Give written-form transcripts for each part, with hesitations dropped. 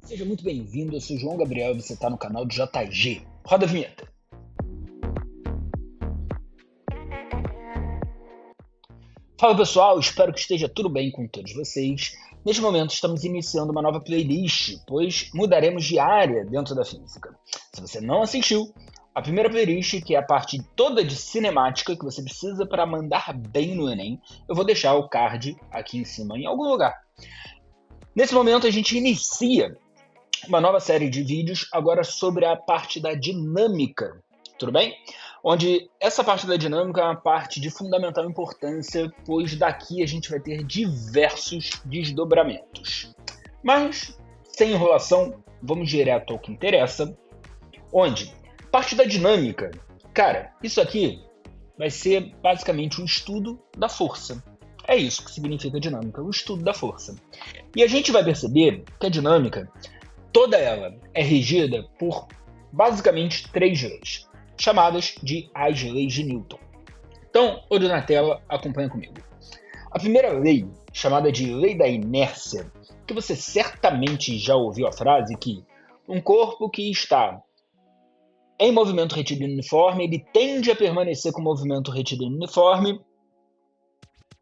Seja muito bem-vindo, eu sou o João Gabriel e você está no canal do JG. Roda a vinheta. Fala pessoal, espero que esteja tudo bem com todos vocês. Neste momento estamos iniciando uma nova playlist, pois mudaremos de área dentro da física. Se você não assistiu, a primeira playlist, que é a parte toda de cinemática que você precisa para mandar bem no Enem, eu vou deixar o card aqui em cima em algum lugar. Nesse momento a gente inicia uma nova série de vídeos agora sobre a parte da dinâmica, tudo bem? Onde essa parte da dinâmica é uma parte de fundamental importância, pois daqui a gente vai ter diversos desdobramentos. Mas, sem enrolação, vamos direto ao que interessa, onde parte da dinâmica, cara, isso aqui vai ser basicamente um estudo da força. É isso que significa dinâmica, o estudo da força. E a gente vai perceber que a dinâmica, toda ela é regida por basicamente 3 leis, chamadas de as leis de Newton. Então, olho na tela, acompanha comigo. A primeira lei, chamada de lei da inércia, que você certamente já ouviu a frase que um corpo que está em movimento retilíneo uniforme, ele tende a permanecer com movimento retilíneo uniforme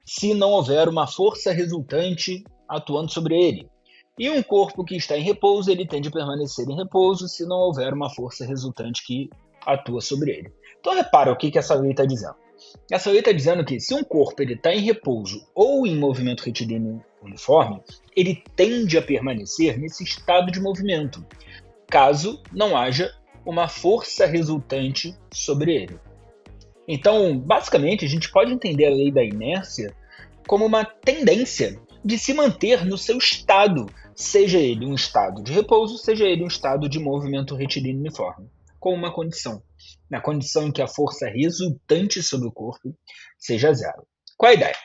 se não houver uma força resultante atuando sobre ele. E um corpo que está em repouso, ele tende a permanecer em repouso se não houver uma força resultante que atua sobre ele. Então repara o que essa lei está dizendo. Essa lei está dizendo que se um corpo está em repouso ou em movimento retilíneo uniforme, ele tende a permanecer nesse estado de movimento, caso não haja uma força resultante sobre ele. Então, basicamente, a gente pode entender a lei da inércia como uma tendência de se manter no seu estado, seja ele um estado de repouso, seja ele um estado de movimento retilíneo uniforme, com uma condição, na condição em que a força resultante sobre o corpo seja zero. Qual é a ideia?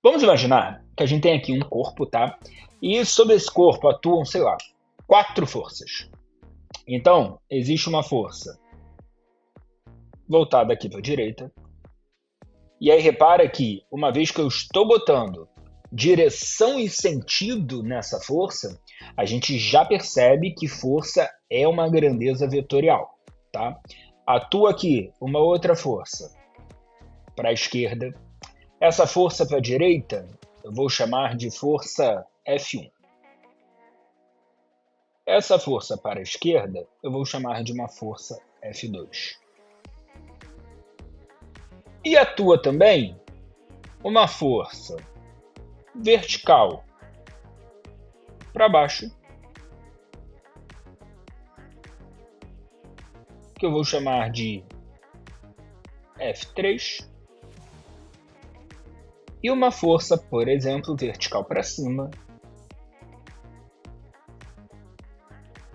Vamos imaginar que a gente tem aqui um corpo, tá? E sobre esse corpo atuam, 4 forças. Então, existe uma força voltada aqui para a direita. E aí repara que, uma vez que eu estou botando direção e sentido nessa força, a gente já percebe que força é uma grandeza vetorial, tá? Atua aqui uma outra força para a esquerda. Essa força para a direita eu vou chamar de força F1. Essa força para a esquerda eu vou chamar de uma força F2. E atua também uma força vertical para baixo, que eu vou chamar de F3, e uma força, por exemplo, vertical para cima,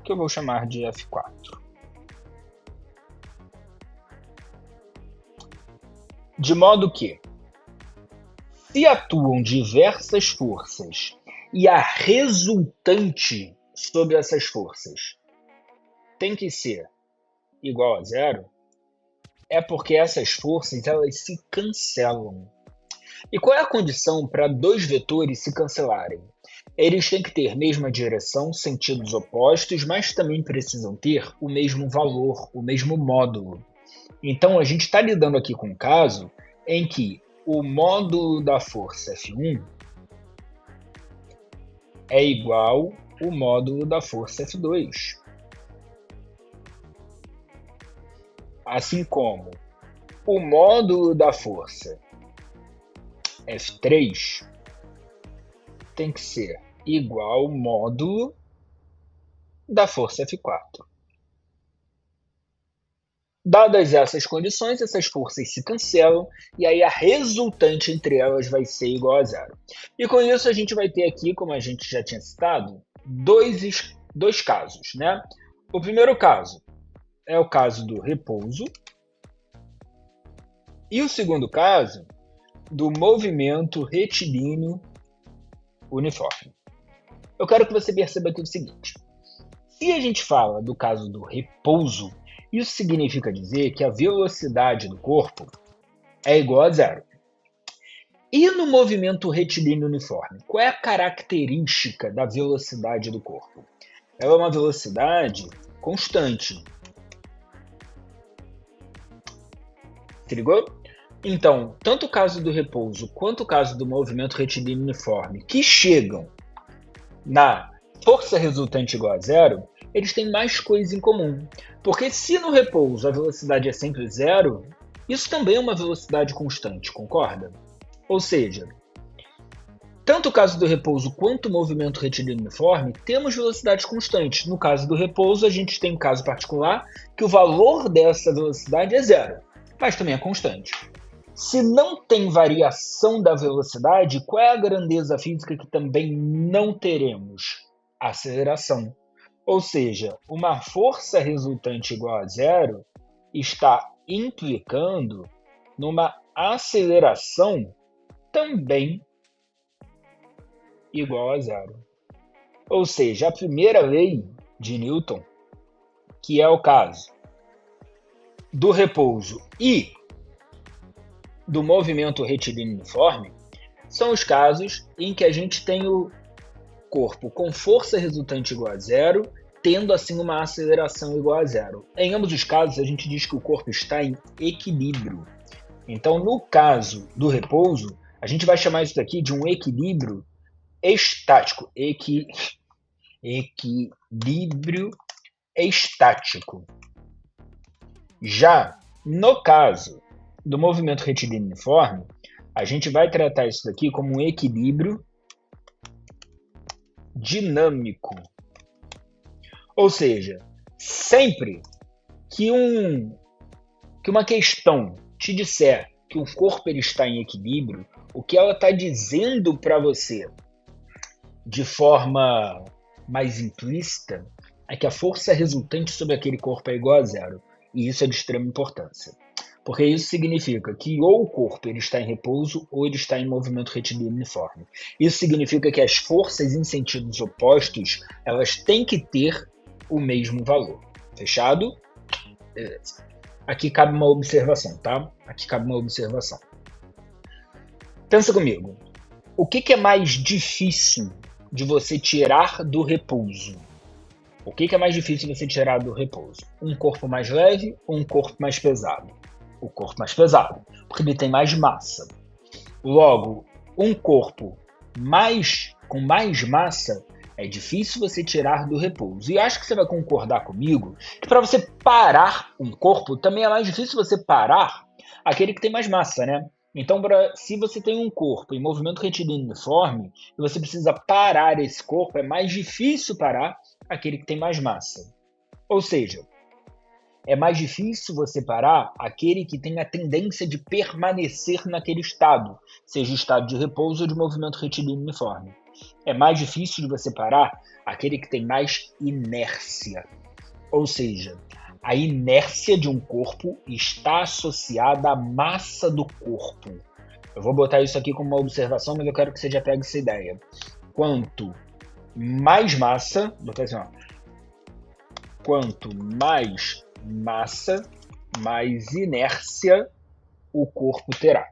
que eu vou chamar de F4. De modo que, se atuam diversas forças e a resultante sobre essas forças tem que ser igual a zero, é porque essas forças elas se cancelam. E qual é a condição para 2 vetores se cancelarem? Eles têm que ter mesma direção, sentidos opostos, mas também precisam ter o mesmo valor, o mesmo módulo. Então a gente está lidando aqui com um caso em que o módulo da força F1 é igual ao módulo da força F2. Assim como o módulo da força F3 tem que ser igual ao módulo da força F4. Dadas essas condições, essas forças se cancelam e aí a resultante entre elas vai ser igual a zero. E com isso a gente vai ter aqui, como a gente já tinha citado, dois casos, né? O primeiro caso é o caso do repouso e o segundo caso do movimento retilíneo uniforme. Eu quero que você perceba aqui o seguinte: se a gente fala do caso do repouso, isso significa dizer que a velocidade do corpo é igual a zero. E no movimento retilíneo uniforme, qual é a característica da velocidade do corpo? ela é uma velocidade constante. Se ligou? Então, tanto o caso do repouso quanto o caso do movimento retilíneo uniforme, que chegam na força resultante igual a zero, eles têm mais coisas em comum. Porque se no repouso a velocidade é sempre zero, isso também é uma velocidade constante, concorda? Ou seja, tanto o caso do repouso quanto o movimento retilíneo uniforme, temos velocidades constantes. No caso do repouso, a gente tem um caso particular que o valor dessa velocidade é zero, mas também é constante. Se não tem variação da velocidade, qual é a grandeza física que também não teremos? Aceleração. Ou seja, uma força resultante igual a zero está implicando numa aceleração também igual a zero. Ou seja, a primeira lei de Newton, que é o caso do repouso e do movimento retilíneo uniforme, são os casos em que a gente tem o corpo com força resultante igual a zero, tendo assim uma aceleração igual a zero. Em ambos os casos, a gente diz que o corpo está em equilíbrio. Então, no caso do repouso, a gente vai chamar isso daqui de um equilíbrio estático. Equilíbrio estático. Já no caso do movimento retilíneo uniforme, a gente vai tratar isso daqui como um equilíbrio dinâmico. Ou seja, sempre que uma questão te disser que o corpo ele está em equilíbrio, o que ela está dizendo para você de forma mais implícita é que a força resultante sobre aquele corpo é igual a zero. E isso é de extrema importância. Porque isso significa que ou o corpo ele está em repouso ou ele está em movimento retilíneo uniforme. Isso significa que as forças em sentidos opostos elas têm que ter o mesmo valor. Fechado? Beleza. Aqui cabe uma observação, tá? Aqui cabe uma observação. Pensa comigo. O que é mais difícil de você tirar do repouso? O que é mais difícil de você tirar do repouso? Um corpo mais leve ou um corpo mais pesado? O corpo mais pesado, porque ele tem mais massa. Logo, um corpo com mais massa é difícil você tirar do repouso. E acho que você vai concordar comigo que para você parar um corpo, também é mais difícil você parar aquele que tem mais massa, né? Então, se você tem um corpo em movimento retilíneo uniforme e você precisa parar esse corpo, é mais difícil parar aquele que tem mais massa. Ou seja, é mais difícil você parar aquele que tem a tendência de permanecer naquele estado, seja o estado de repouso ou de movimento retilíneo uniforme. É mais difícil de você parar aquele que tem mais inércia. Ou seja, a inércia de um corpo está associada à massa do corpo. Eu vou botar isso aqui como uma observação, mas eu quero que você já pegue essa ideia. Quanto mais massa, vou botar assim, ó. Quanto mais massa, mais inércia o corpo terá.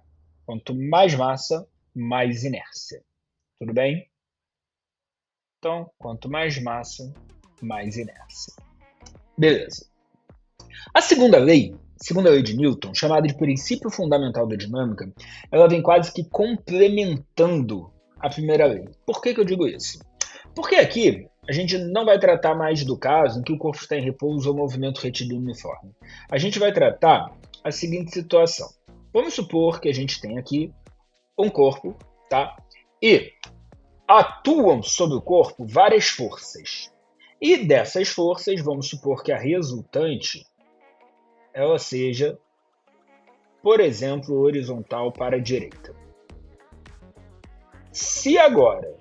Quanto mais massa, mais inércia. Tudo bem? Então, quanto mais massa, mais inércia. Beleza. A segunda lei de Newton, chamada de princípio fundamental da dinâmica, ela vem quase que complementando a primeira lei. Por que eu digo isso? Porque aqui a gente não vai tratar mais do caso em que o corpo está em repouso ou movimento retilíneo uniforme. A gente vai tratar a seguinte situação. Vamos supor que a gente tem aqui um corpo, tá? E atuam sobre o corpo várias forças. E dessas forças, vamos supor que a resultante ela seja, por exemplo, horizontal para a direita. Se agora,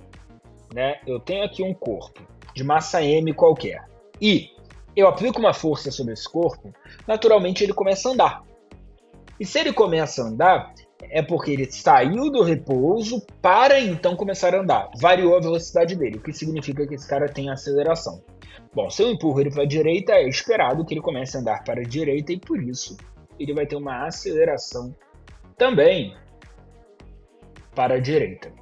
né, eu tenho aqui um corpo de massa M qualquer e eu aplico uma força sobre esse corpo, naturalmente ele começa a andar. E se ele começa a andar, é porque ele saiu do repouso para então começar a andar. Variou a velocidade dele, o que significa que esse cara tem aceleração. Bom, se eu empurro ele para a direita, é esperado que ele comece a andar para a direita e por isso ele vai ter uma aceleração também para a direita.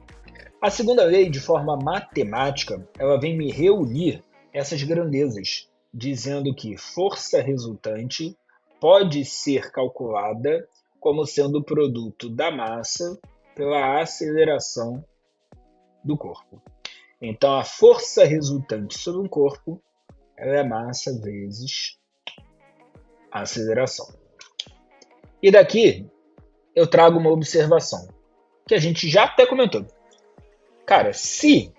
A segunda lei, de forma matemática, ela vem me reunir essas grandezas, dizendo que força resultante pode ser calculada como sendo o produto da massa pela aceleração do corpo. Então, a força resultante sobre um corpo ela é massa vezes a aceleração. E daqui eu trago uma observação que a gente já até comentou. Cara, se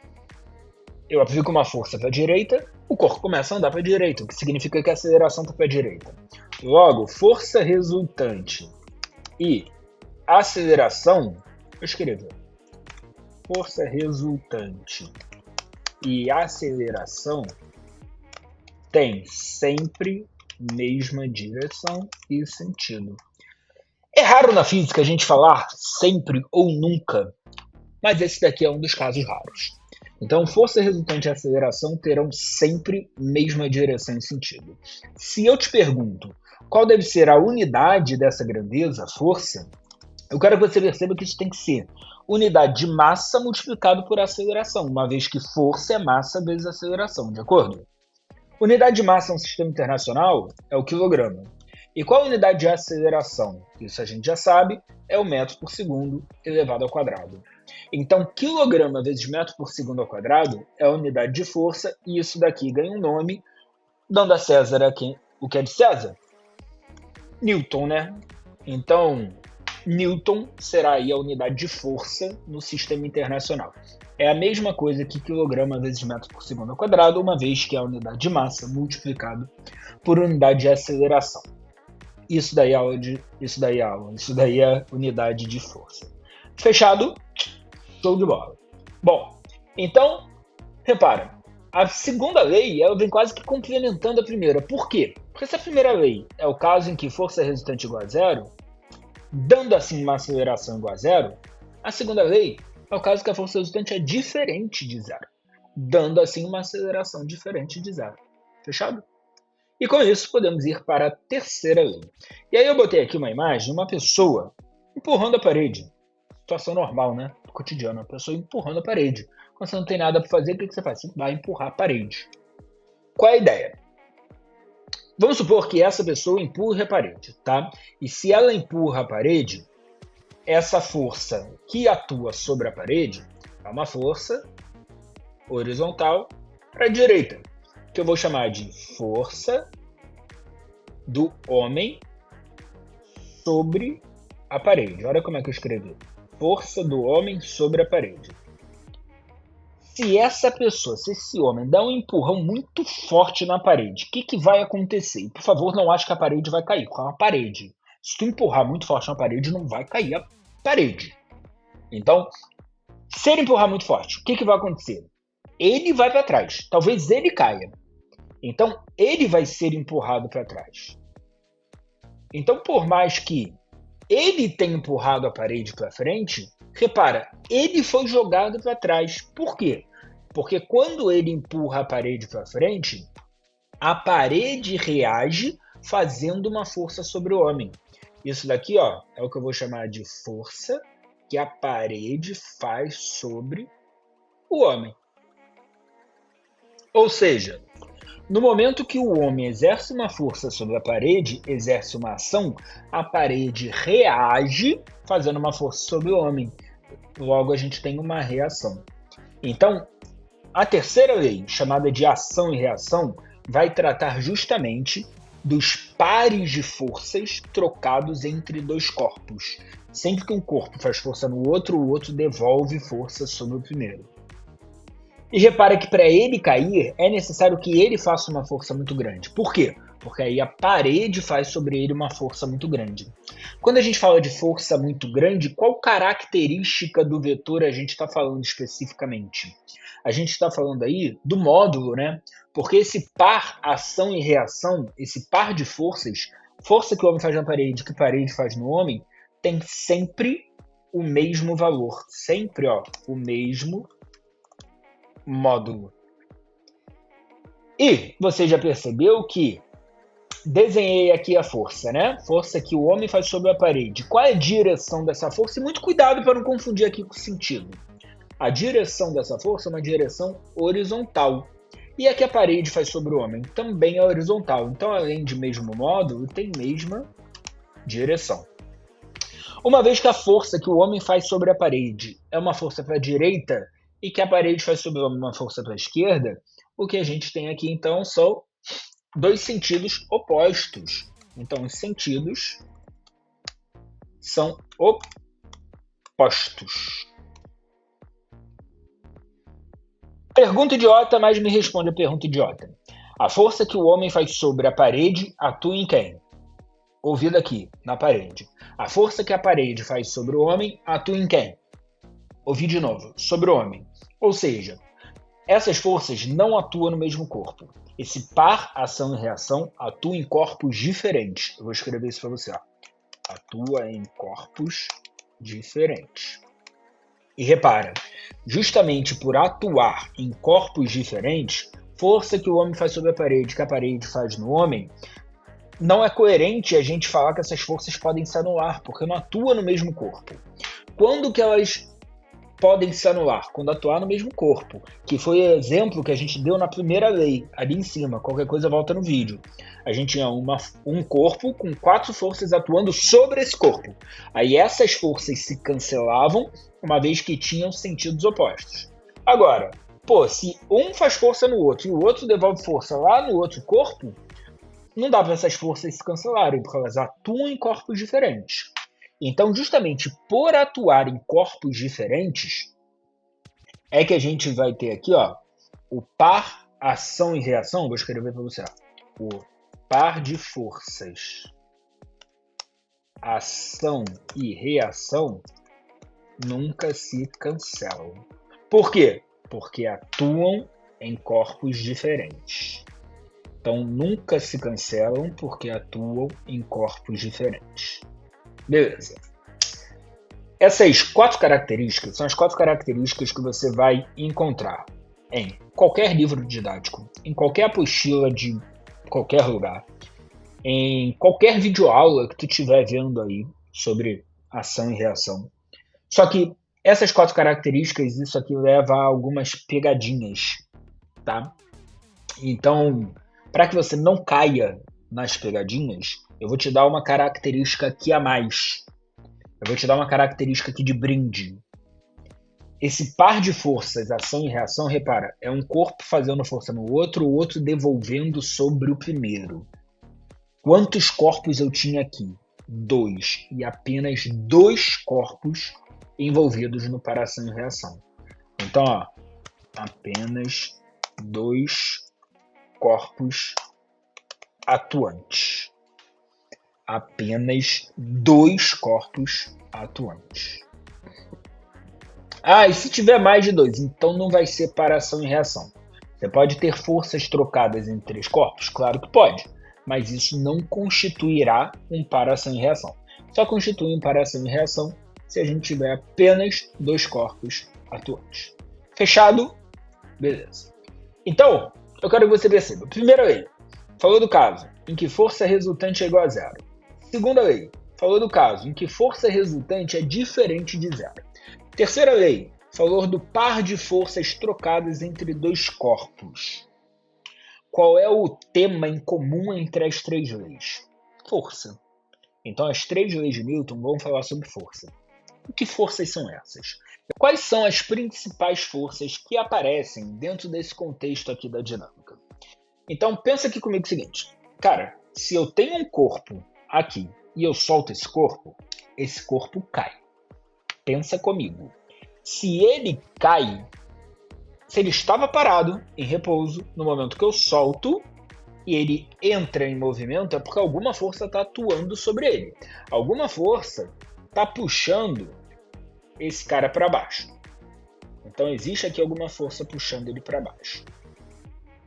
eu aplico uma força para a direita, o corpo começa a andar para a direita, o que significa que a aceleração está para a direita. Logo, força resultante e aceleração, eu escrevo força resultante e aceleração tem sempre mesma direção e sentido. É raro na física a gente falar sempre ou nunca, mas esse daqui é um dos casos raros. Então, força resultante e aceleração terão sempre mesma direção e sentido. Se eu te pergunto qual deve ser a unidade dessa grandeza, força, eu quero que você perceba que isso tem que ser unidade de massa multiplicado por aceleração, uma vez que força é massa vezes aceleração, de acordo? Unidade de massa no sistema internacional é o quilograma. E qual a unidade de aceleração? Isso a gente já sabe, é o metro por segundo elevado ao quadrado. Então, quilograma vezes metro por segundo ao quadrado é a unidade de força, e isso daqui ganha um nome, dando a César o que é de César? Newton, né? Então, Newton será aí a unidade de força no sistema internacional. É a mesma coisa que quilograma vezes metro por segundo ao quadrado, uma vez que é a unidade de massa multiplicado por unidade de aceleração. Isso daí é unidade de força. Fechado? Show de bola. Bom, então, repara, a segunda lei ela vem quase que complementando a primeira. Por quê? Porque se a primeira lei é o caso em que força resultante igual a zero, dando assim uma aceleração igual a zero, a segunda lei é o caso que a força resultante é diferente de zero, dando assim uma aceleração diferente de zero. Fechado? E com isso podemos ir para a terceira lei. E aí eu botei aqui uma imagem de uma pessoa empurrando a parede. Situação normal, né? Do cotidiano, uma pessoa empurrando a parede. Quando você não tem nada para fazer, o que você faz? Você vai empurrar a parede. Qual é a ideia? Vamos supor que essa pessoa empurre a parede, tá? E se ela empurra a parede, essa força que atua sobre a parede é uma força horizontal para a direita, que eu vou chamar de força do homem sobre a parede. Olha como é que eu escrevi. Força do homem sobre a parede. Se esse homem dá um empurrão muito forte na parede, o que vai acontecer? E, por favor, não ache que a parede vai cair, porque é uma parede. Se tu empurrar muito forte na parede, não vai cair a parede. Então, se ele empurrar muito forte, o que vai acontecer? Ele vai para trás. Talvez ele caia. Então, ele vai ser empurrado para trás. Então, por mais que ele tenha empurrado a parede para frente, repara, ele foi jogado para trás. Por quê? Porque quando ele empurra a parede para frente, a parede reage fazendo uma força sobre o homem. Isso daqui, ó, é o que eu vou chamar de força que a parede faz sobre o homem. Ou seja, no momento que o homem exerce uma força sobre a parede, exerce uma ação, a parede reage fazendo uma força sobre o homem. Logo, a gente tem uma reação. Então, a terceira lei, chamada de ação e reação, vai tratar justamente dos pares de forças trocados entre dois corpos. Sempre que um corpo faz força no outro, o outro devolve força sobre o primeiro. E repara que para ele cair, é necessário que ele faça uma força muito grande. Por quê? Porque aí a parede faz sobre ele uma força muito grande. Quando a gente fala de força muito grande, qual característica do vetor a gente está falando especificamente? A gente está falando aí do módulo, né? Porque esse par ação e reação, esse par de forças, força que o homem faz na parede, que a parede faz no homem, tem sempre o mesmo valor. Sempre, ó, o mesmo módulo. E você já percebeu que desenhei aqui a força, né? Força que o homem faz sobre a parede. Qual é a direção dessa força? E muito cuidado para não confundir aqui com o sentido. A direção dessa força é uma direção horizontal. E a que a parede faz sobre o homem também é horizontal. Então, além de mesmo módulo, tem mesma direção. Uma vez que a força que o homem faz sobre a parede é uma força para a direita e que a parede faz sobre o homem uma força para a esquerda, o que a gente tem aqui, então, são dois sentidos opostos. Então, os sentidos são opostos. Pergunta idiota, mas me responde a pergunta idiota. A força que o homem faz sobre a parede atua em quem? Ouvido aqui, na parede. A força que a parede faz sobre o homem atua em quem? Ouvi de novo, sobre o homem. Ou seja, essas forças não atuam no mesmo corpo. Esse par, ação e reação, atua em corpos diferentes. Eu vou escrever isso para você. Ó. Atua em corpos diferentes. E repara, justamente por atuar em corpos diferentes, força que o homem faz sobre a parede, que a parede faz no homem, não é coerente a gente falar que essas forças podem se anular, porque não atuam no mesmo corpo. Quando que elas podem se anular? Quando atuar no mesmo corpo, que foi o exemplo que a gente deu na primeira lei, ali em cima, qualquer coisa volta no vídeo. A gente tinha um corpo com 4 forças atuando sobre esse corpo. Aí essas forças se cancelavam, uma vez que tinham sentidos opostos. Agora, se um faz força no outro e o outro devolve força lá no outro corpo, não dá para essas forças se cancelarem, porque elas atuam em corpos diferentes. Então, justamente por atuar em corpos diferentes, é que a gente vai ter aqui, ó, o par ação e reação. Vou escrever para você. Ó, o par de forças, ação e reação, nunca se cancelam. Por quê? Porque atuam em corpos diferentes. Então, nunca se cancelam porque atuam em corpos diferentes. Beleza. Essas 4 características são as 4 características que você vai encontrar em qualquer livro didático, em qualquer apostila de qualquer lugar, em qualquer videoaula que tu estiver vendo aí sobre ação e reação. Só que essas 4 características, isso aqui leva a algumas pegadinhas, tá? Então, para que você não caia nas pegadinhas, eu vou te dar uma característica aqui a mais. Eu vou te dar uma característica aqui de brinde. Esse par de forças, ação e reação, repara, é um corpo fazendo força no outro, o outro devolvendo sobre o primeiro. Quantos corpos eu tinha aqui? 2. E apenas 2 corpos envolvidos no par ação e reação. Então, ó, apenas 2 corpos atuantes. Apenas 2 corpos atuantes. E se tiver mais de 2, então não vai ser para ação e reação. Você pode ter forças trocadas em 3 corpos? Claro que pode, mas isso não constituirá um para ação e reação. Só constitui um para ação e reação se a gente tiver apenas 2 corpos atuantes. Fechado? Beleza. Então, eu quero que você perceba. Primeira lei, falou do caso em que força resultante é igual a 0. Segunda lei, falou do caso em que força resultante é diferente de 0. Terceira lei, falou do par de forças trocadas entre 2 corpos. Qual é o tema em comum entre as 3 leis? Força. Então, as 3 leis de Newton vão falar sobre força. E que forças são essas? Quais são as principais forças que aparecem dentro desse contexto aqui da dinâmica? Então, pensa aqui comigo o seguinte. Cara, se eu tenho um corpo aqui e eu solto esse corpo cai. Pensa comigo. Se ele cai, se ele estava parado, em repouso, no momento que eu solto, e ele entra em movimento, é porque alguma força está atuando sobre ele. Alguma força está puxando esse cara para baixo. Então existe aqui alguma força puxando ele para baixo.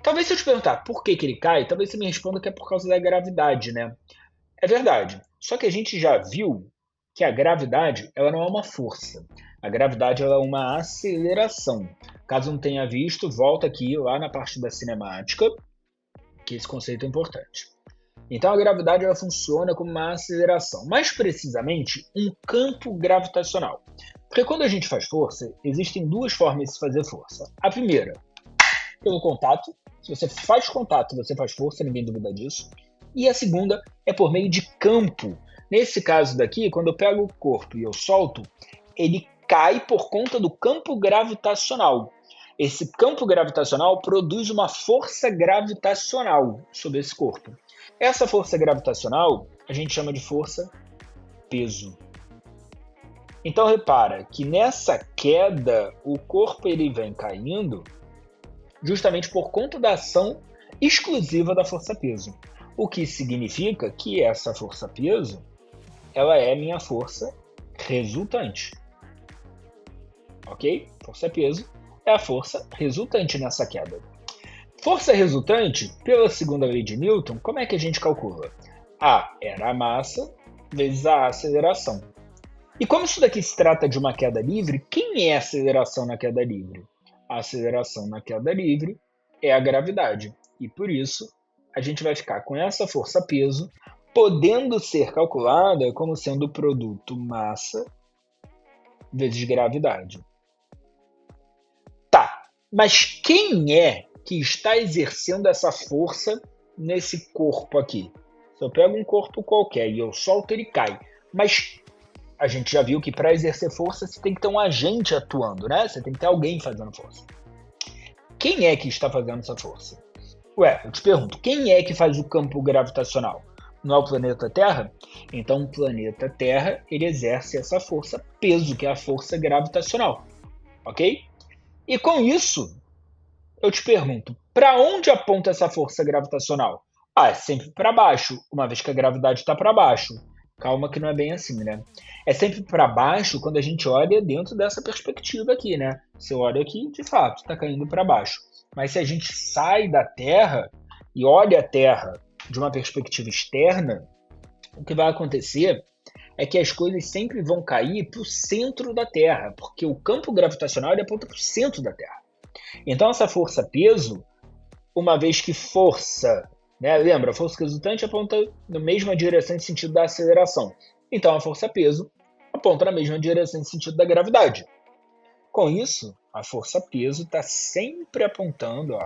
Talvez se eu te perguntar por que ele cai, talvez você me responda que é por causa da gravidade, né? É verdade. Só que a gente já viu que a gravidade ela não é uma força. A gravidade ela é uma aceleração. Caso não tenha visto, volta aqui lá na parte da cinemática, que esse conceito é importante. Então a gravidade ela funciona como uma aceleração, mais precisamente um campo gravitacional. Porque quando a gente faz força, existem 2 formas de se fazer força. A primeira, pelo contato, Se você faz contato, você faz força, ninguém duvida disso. E a segunda é por meio de campo. Nesse caso daqui, quando eu pego o corpo e eu solto, ele cai por conta do campo gravitacional. Esse campo gravitacional produz uma força gravitacional sobre esse corpo. Essa força gravitacional a gente chama de força peso. Então repara que nessa queda o corpo ele vem caindo justamente por conta da ação exclusiva da força peso. O que significa que essa força peso ela é minha força resultante. Ok? Força peso é a força resultante nessa queda. Força resultante, pela segunda lei de Newton, como é que a gente calcula? A era a massa vezes a aceleração. E como isso daqui se trata de uma queda livre, quem é a aceleração na queda livre? A aceleração na queda livre é a gravidade. E por isso, a gente vai ficar com essa força-peso, podendo ser calculada como sendo o produto massa vezes gravidade. Tá, mas quem é que está exercendo essa força nesse corpo aqui? Se eu pego um corpo qualquer e eu solto, ele cai. Mas a gente já viu que para exercer força você tem que ter um agente atuando, né? Você tem que ter alguém fazendo força. Quem é que está fazendo essa força? Ué, eu te pergunto, quem é que faz o campo gravitacional? Não é o planeta Terra? Então o planeta Terra ele exerce essa força peso, que é a força gravitacional. Ok? E com isso, eu te pergunto, para onde aponta essa força gravitacional? Ah, é sempre para baixo, uma vez que a gravidade está para baixo. Calma que não é bem assim, né? É sempre para baixo quando a gente olha dentro dessa perspectiva aqui, né? Você olha aqui, de fato, está caindo para baixo. Mas se a gente sai da Terra e olha a Terra de uma perspectiva externa, o que vai acontecer é que as coisas sempre vão cair para o centro da Terra, porque o campo gravitacional ele aponta para o centro da Terra. Então essa força-peso, uma vez que força, né, lembra, a força resultante aponta na mesma direção em sentido da aceleração. Então a força-peso aponta na mesma direção em sentido da gravidade. Com isso, a força-peso está sempre apontando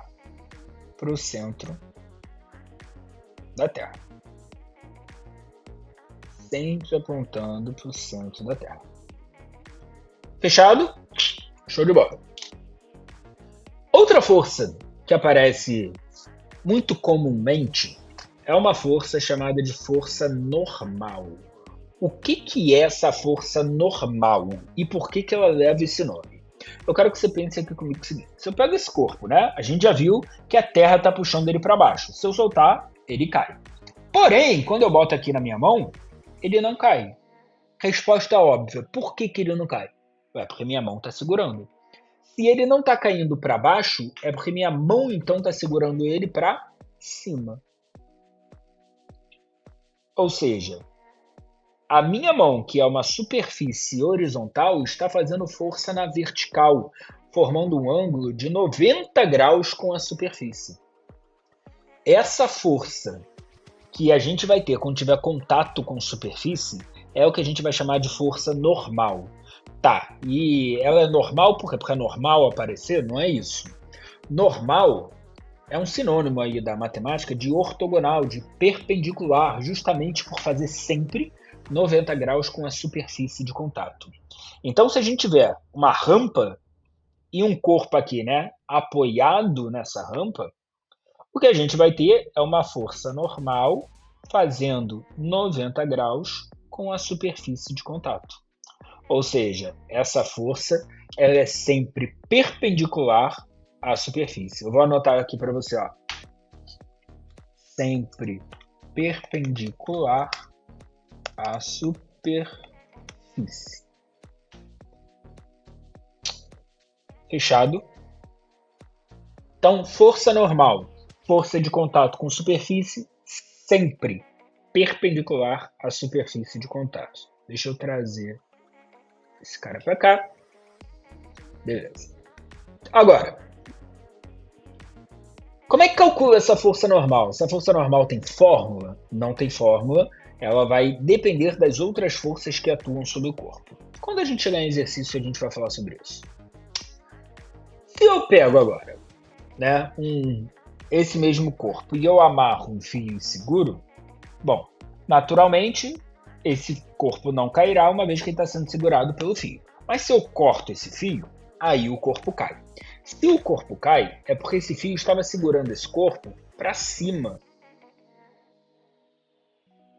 para o centro da Terra. Sempre apontando para o centro da Terra. Fechado? Show de bola. Outra força que aparece muito comumente é uma força chamada de força normal. O que é essa força normal e por que ela leva esse nome? Eu quero que você pense aqui comigo o seguinte. Se eu pego esse corpo, né? A gente já viu que a Terra está puxando ele para baixo. Se eu soltar, ele cai. Porém, quando eu boto aqui na minha mão, ele não cai. Resposta óbvia. Por que ele não cai? É porque minha mão está segurando. Se ele não está caindo para baixo, é porque minha mão então está segurando ele para cima. Ou seja, a minha mão, que é uma superfície horizontal, está fazendo força na vertical, formando um ângulo de 90 graus com a superfície. Essa força que a gente vai ter quando tiver contato com superfície é o que a gente vai chamar de força normal. Tá, e ela é normal por quê? Porque é normal aparecer? Não é isso. Normal é um sinônimo aí da matemática de ortogonal, de perpendicular, justamente por fazer sempre 90 graus com a superfície de contato. Então, se a gente tiver uma rampa e um corpo aqui, né, apoiado nessa rampa, o que a gente vai ter é uma força normal fazendo 90 graus com a superfície de contato. Ou seja, essa força ela é sempre perpendicular à superfície. Eu vou anotar aqui para você, ó. Sempre perpendicular à superfície. Fechado? Então, força normal, força de contato com superfície, sempre perpendicular à superfície de contato. Deixa eu trazer esse cara para cá. Beleza. Agora, como é que calcula essa força normal? Essa força normal tem fórmula? Não tem fórmula. Ela vai depender das outras forças que atuam sobre o corpo. Quando a gente chegar em exercício, a gente vai falar sobre isso. Se eu pego agora, né, um esse mesmo corpo e eu amarro um fio seguro, bom, naturalmente esse corpo não cairá uma vez que ele está sendo segurado pelo fio. Mas se eu corto esse fio, aí o corpo cai. Se o corpo cai, é porque esse fio estava segurando esse corpo para cima.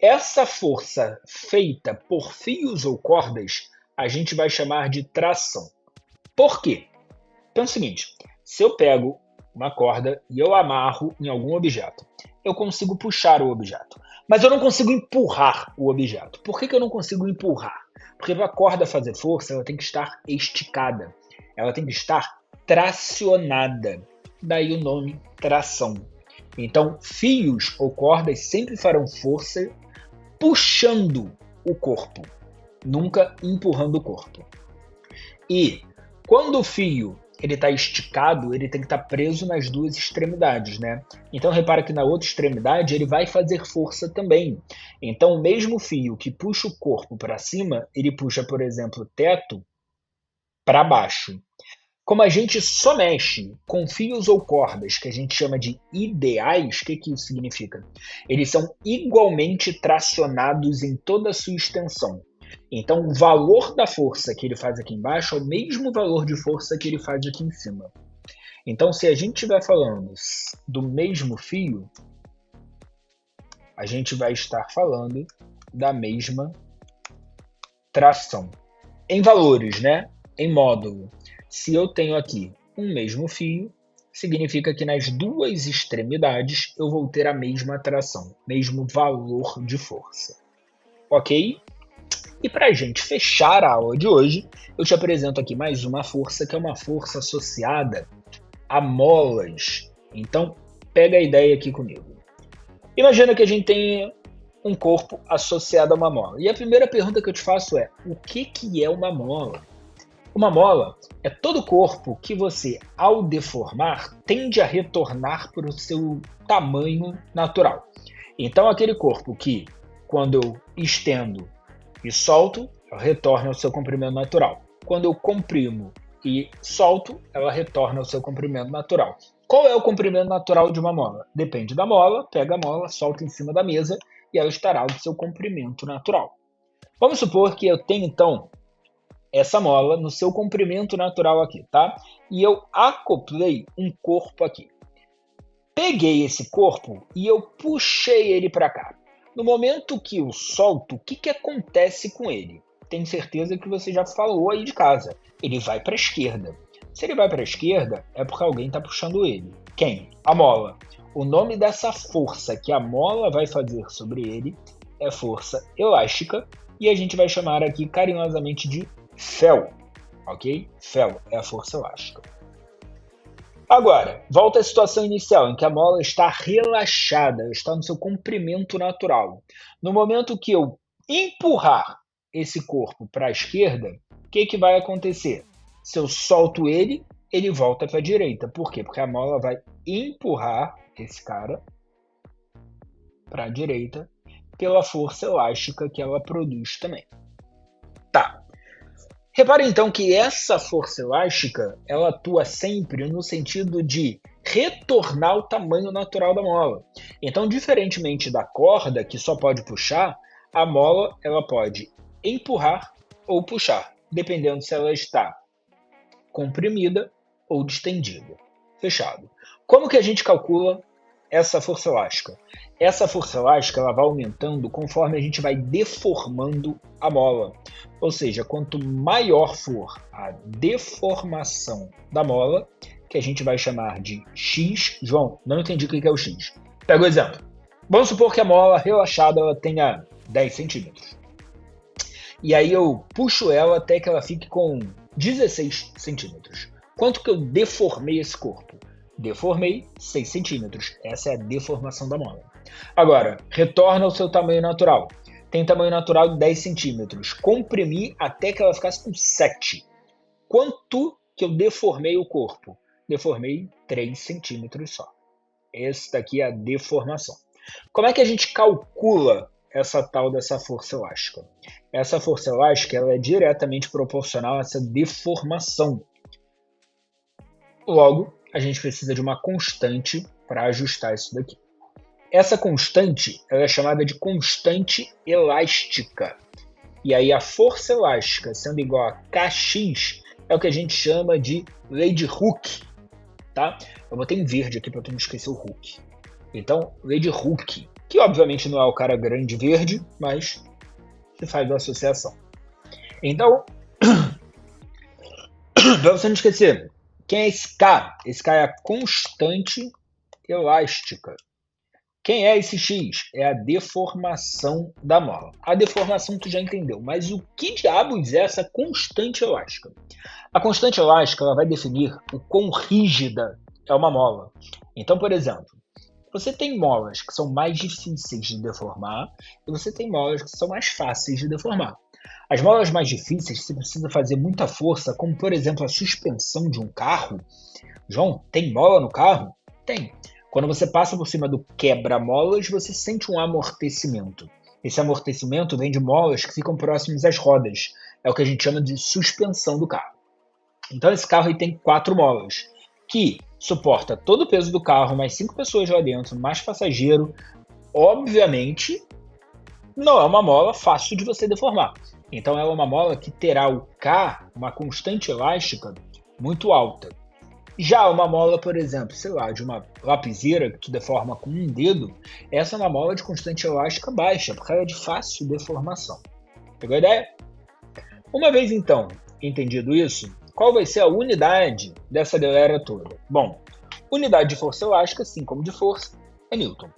Essa força feita por fios ou cordas, a gente vai chamar de tração. Por quê? Pensa o seguinte, se eu pego uma corda e eu amarro em algum objeto, eu consigo puxar o objeto, mas eu não consigo empurrar o objeto. Por que eu não consigo empurrar? Porque para a corda fazer força, ela tem que estar esticada, ela tem que estar tracionada, daí o nome tração. Então, fios ou cordas sempre farão força puxando o corpo, nunca empurrando o corpo. E quando o fio ele está esticado, ele tem que estar preso nas duas extremidades, né? Então repara que na outra extremidade ele vai fazer força também. Então o mesmo fio que puxa o corpo para cima, ele puxa, por exemplo, o teto para baixo. Como a gente só mexe com fios ou cordas que a gente chama de ideais, o que isso significa? Eles são igualmente tracionados em toda a sua extensão. Então, o valor da força que ele faz aqui embaixo é o mesmo valor de força que ele faz aqui em cima. Então, se a gente estiver falando do mesmo fio, a gente vai estar falando da mesma tração. Em valores, né? Em módulo. Se eu tenho aqui um mesmo fio, significa que nas duas extremidades eu vou ter a mesma tração, mesmo valor de força. Ok? E para a gente fechar a aula de hoje, eu te apresento aqui mais uma força, que é uma força associada a molas. Então, pega a ideia aqui comigo. Imagina que a gente tem um corpo associado a uma mola. E a primeira pergunta que eu te faço é, o que é uma mola? Uma mola é todo corpo que você, ao deformar, tende a retornar para o seu tamanho natural. Então, aquele corpo que, quando eu estendo e solto, ela retorna ao seu comprimento natural. Quando eu comprimo e solto, ela retorna ao seu comprimento natural. Qual é o comprimento natural de uma mola? Depende da mola, pega a mola, solta em cima da mesa e ela estará no seu comprimento natural. Vamos supor que eu tenho, então, essa mola no seu comprimento natural aqui, tá? E eu acoplei um corpo aqui. Peguei esse corpo e eu puxei ele para cá. No momento que eu solto, o que acontece com ele? Tenho certeza que você já falou aí de casa. Ele vai para a esquerda. Se ele vai para a esquerda, é porque alguém está puxando ele. Quem? A mola. O nome dessa força que a mola vai fazer sobre ele é força elástica e a gente vai chamar aqui carinhosamente de Fel. Ok? Fel é a força elástica. Agora, volta à situação inicial, em que a mola está relaxada, está no seu comprimento natural. No momento que eu empurrar esse corpo para a esquerda, o que vai acontecer? Se eu solto ele, ele volta para a direita. Por quê? Porque a mola vai empurrar esse cara para a direita pela força elástica que ela produz também. Tá. Repare então que essa força elástica, ela atua sempre no sentido de retornar o tamanho natural da mola. Então, diferentemente da corda, que só pode puxar, a mola ela pode empurrar ou puxar, dependendo se ela está comprimida ou distendida. Fechado. Como que a gente calcula essa força elástica? Essa força elástica ela vai aumentando conforme a gente vai deformando a mola. Ou seja, quanto maior for a deformação da mola, que a gente vai chamar de X. João, não entendi o que é o X. Pega o exemplo. Vamos supor que a mola relaxada ela tenha 10 centímetros. E aí eu puxo ela até que ela fique com 16 centímetros. Quanto que eu deformei esse corpo? Deformei 6 centímetros. Essa é a deformação da mola. Agora, retorna ao seu tamanho natural. Tem tamanho natural de 10 centímetros. Comprimi até que ela ficasse com 7. Quanto que eu deformei o corpo? Deformei 3 centímetros só. Essa daqui é a deformação. Como é que a gente calcula essa tal dessa força elástica? Essa força elástica ela é diretamente proporcional a essa deformação. Logo, a gente precisa de uma constante para ajustar isso daqui. Essa constante ela é chamada de constante elástica. E aí a força elástica sendo igual a Kx é o que a gente chama de lei de Hooke. Tá? Eu botei em verde aqui para tu não esquecer o Hooke. Então, lei de Hooke, que obviamente não é o cara grande verde, mas se faz uma associação. Então, para você não esquecer, quem é esse K? Esse K é a constante elástica. Quem é esse X? É a deformação da mola. A deformação tu já entendeu, mas o que diabos é essa constante elástica? A constante elástica ela vai definir o quão rígida é uma mola. Então, por exemplo, você tem molas que são mais difíceis de deformar e você tem molas que são mais fáceis de deformar. As molas mais difíceis você precisa fazer muita força, como por exemplo a suspensão de um carro. João, tem mola no carro? Tem. Quando você passa por cima do quebra-molas, você sente um amortecimento. Esse amortecimento vem de molas que ficam próximos às rodas. É o que a gente chama de suspensão do carro. Então esse carro aí tem 4 molas, que suporta todo o peso do carro, mais 5 pessoas lá dentro, mais passageiro. Obviamente, não é uma mola fácil de você deformar. Então ela é uma mola que terá o K, uma constante elástica, muito alta. Já uma mola, por exemplo, sei lá, de uma lapiseira que tu deforma com um dedo, essa é uma mola de constante elástica baixa, porque ela é de fácil deformação. Pegou a ideia? Uma vez então entendido isso, qual vai ser a unidade dessa galera toda? Bom, unidade de força elástica, assim como de força, é Newton.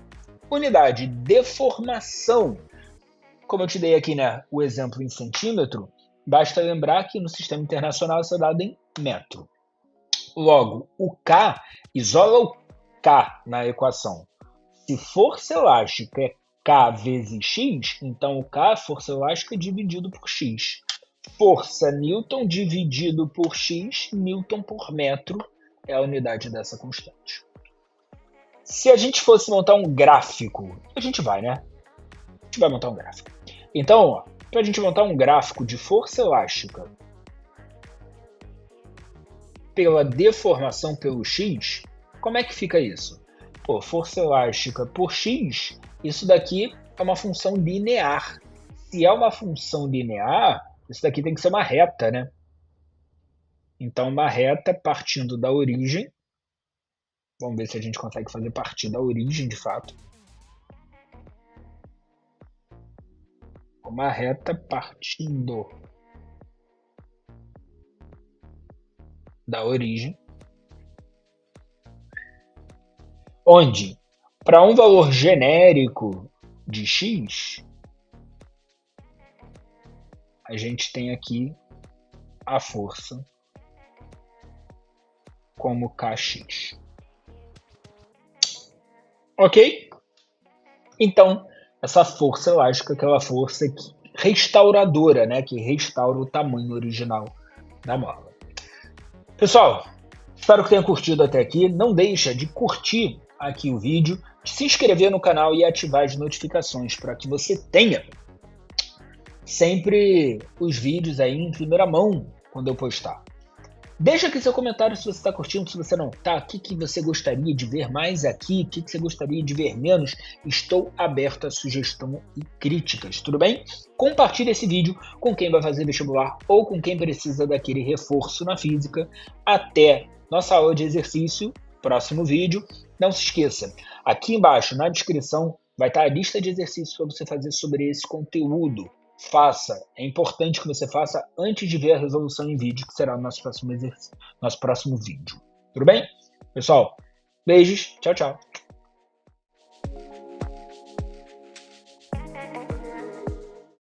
Unidade de deformação, como eu te dei aqui, né, o exemplo em centímetro, basta lembrar que no sistema internacional isso é dado em metro. Logo, o K isola o K na equação. Se força elástica é K vezes X, então o K é força elástica dividido por X. Força Newton dividido por X, Newton por metro, é a unidade dessa constante. Se a gente fosse montar um gráfico, a gente vai, né? A gente vai montar um gráfico. Então, para a gente montar um gráfico de força elástica pela deformação pelo X, como é que fica isso? Pô, força elástica por X, isso daqui é uma função linear. Se é uma função linear, isso daqui tem que ser uma reta, né? Então, uma reta partindo da origem. Vamos ver se a gente consegue fazer partir da origem, de fato. Uma reta partindo da origem, onde, para um valor genérico de x, a gente tem aqui a força como Kx. Ok? Então, essa força elástica é aquela força restauradora, né, que restaura o tamanho original da mola. Pessoal, espero que tenha curtido até aqui. Não deixa de curtir aqui o vídeo, de se inscrever no canal e ativar as notificações para que você tenha sempre os vídeos aí em primeira mão quando eu postar. Deixa aqui seu comentário se você está curtindo, se você não está, o que você gostaria de ver mais aqui, o que você gostaria de ver menos. Estou aberto a sugestão e críticas, tudo bem? Compartilhe esse vídeo com quem vai fazer vestibular ou com quem precisa daquele reforço na física. Até nossa aula de exercício, próximo vídeo. Não se esqueça, aqui embaixo na descrição vai estar a lista de exercícios para você fazer sobre esse conteúdo. Faça, é importante que você faça antes de ver a resolução em vídeo, que será o nosso próximo vídeo. Tudo bem? Pessoal, beijos, tchau, tchau.